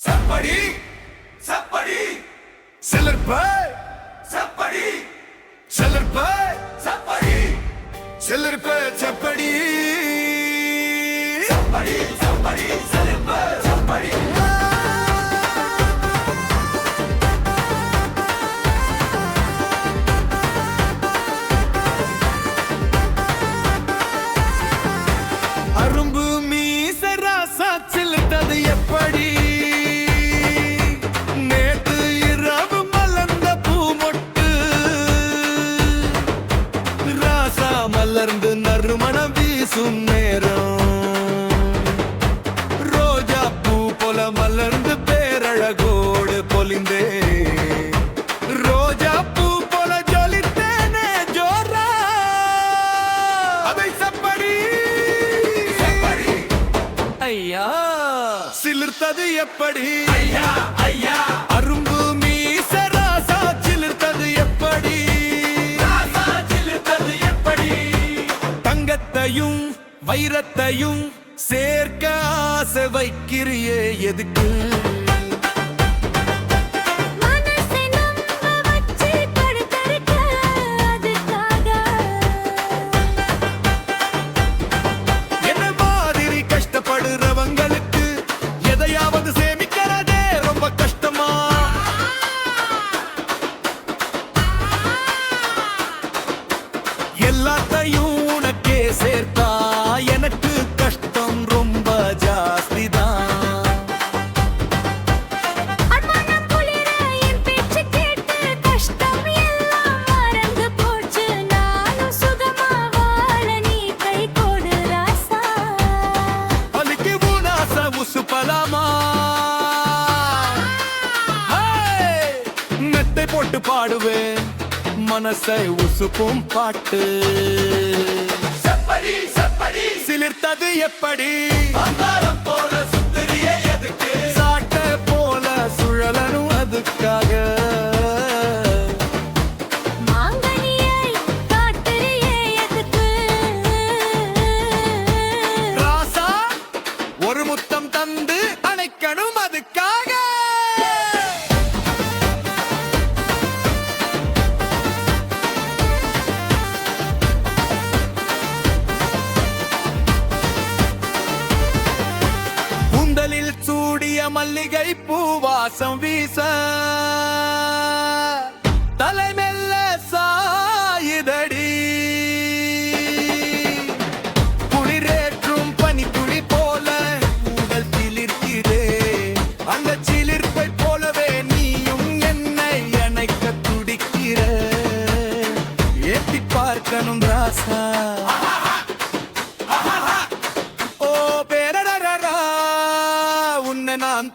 சப்படி சப்படி சிலர்பை சப்படி சிலர்பை சப்படி சிலர்பை சப்படி சப்படி சப்படி சிலர்பை சப்படி அரும்பு மீசரா சாச்சில்ட்டது எப்படி நேத்து இரவு மலர்ந்த பூமொட்டு ராசா மலர்ந்து நறுமணம் வீசும் நேரம் ரோஜா பூ போல மலர்ந்து பேரழகோடு பொலிந்தே ரோஜா பூ போல ஜொலித்தேனே ஜோரா அதை சப்படி ஐயா சிலிர்த்தது எப்படி ஐயா ஐயா அரும்பு மீசராசா சிலிர்த்தது எப்படி ராசா சிலிர்த்தது எப்படி தங்கத்தையும் வைரத்தையும் சேர்க்க ஆசை வைக்கிறியே எதுக்கு படுறவங்களுக்கு எதையாவது சேமிக்கிறதே ரொம்ப கஷ்டமா எல்லாத்தையும் உனக்கே சேர்த்தா எனக்கு கஷ்டம் ரொம்ப ஜாஸ்தி தான் மெத்தை போட்டு பாடுவேன் மனசை உசுப்பும் பாட்டு சப்படி சப்படி சிலிர்த்தது எப்படி போல சுந்தரியே எதுக்கு சாட்டை போல சுழலனும் அதுக்காக ராசா ஒரு முத்தம் தந்து அணைக்கணும் அதுக்காக கூந்தலில் சூடிய மல்லிகை பூவாசம் வீச தலைமெல்ல சாயுதடி குளிரேற்றும் பனித்துளி போல உடல் சிலிர்க்கிறே அந்த சிலிர்ப்பை போலவே நீயும் என்னை அணைக்க துடிக்கிற ஏத்தி பார்க்கணும் ராசா நான்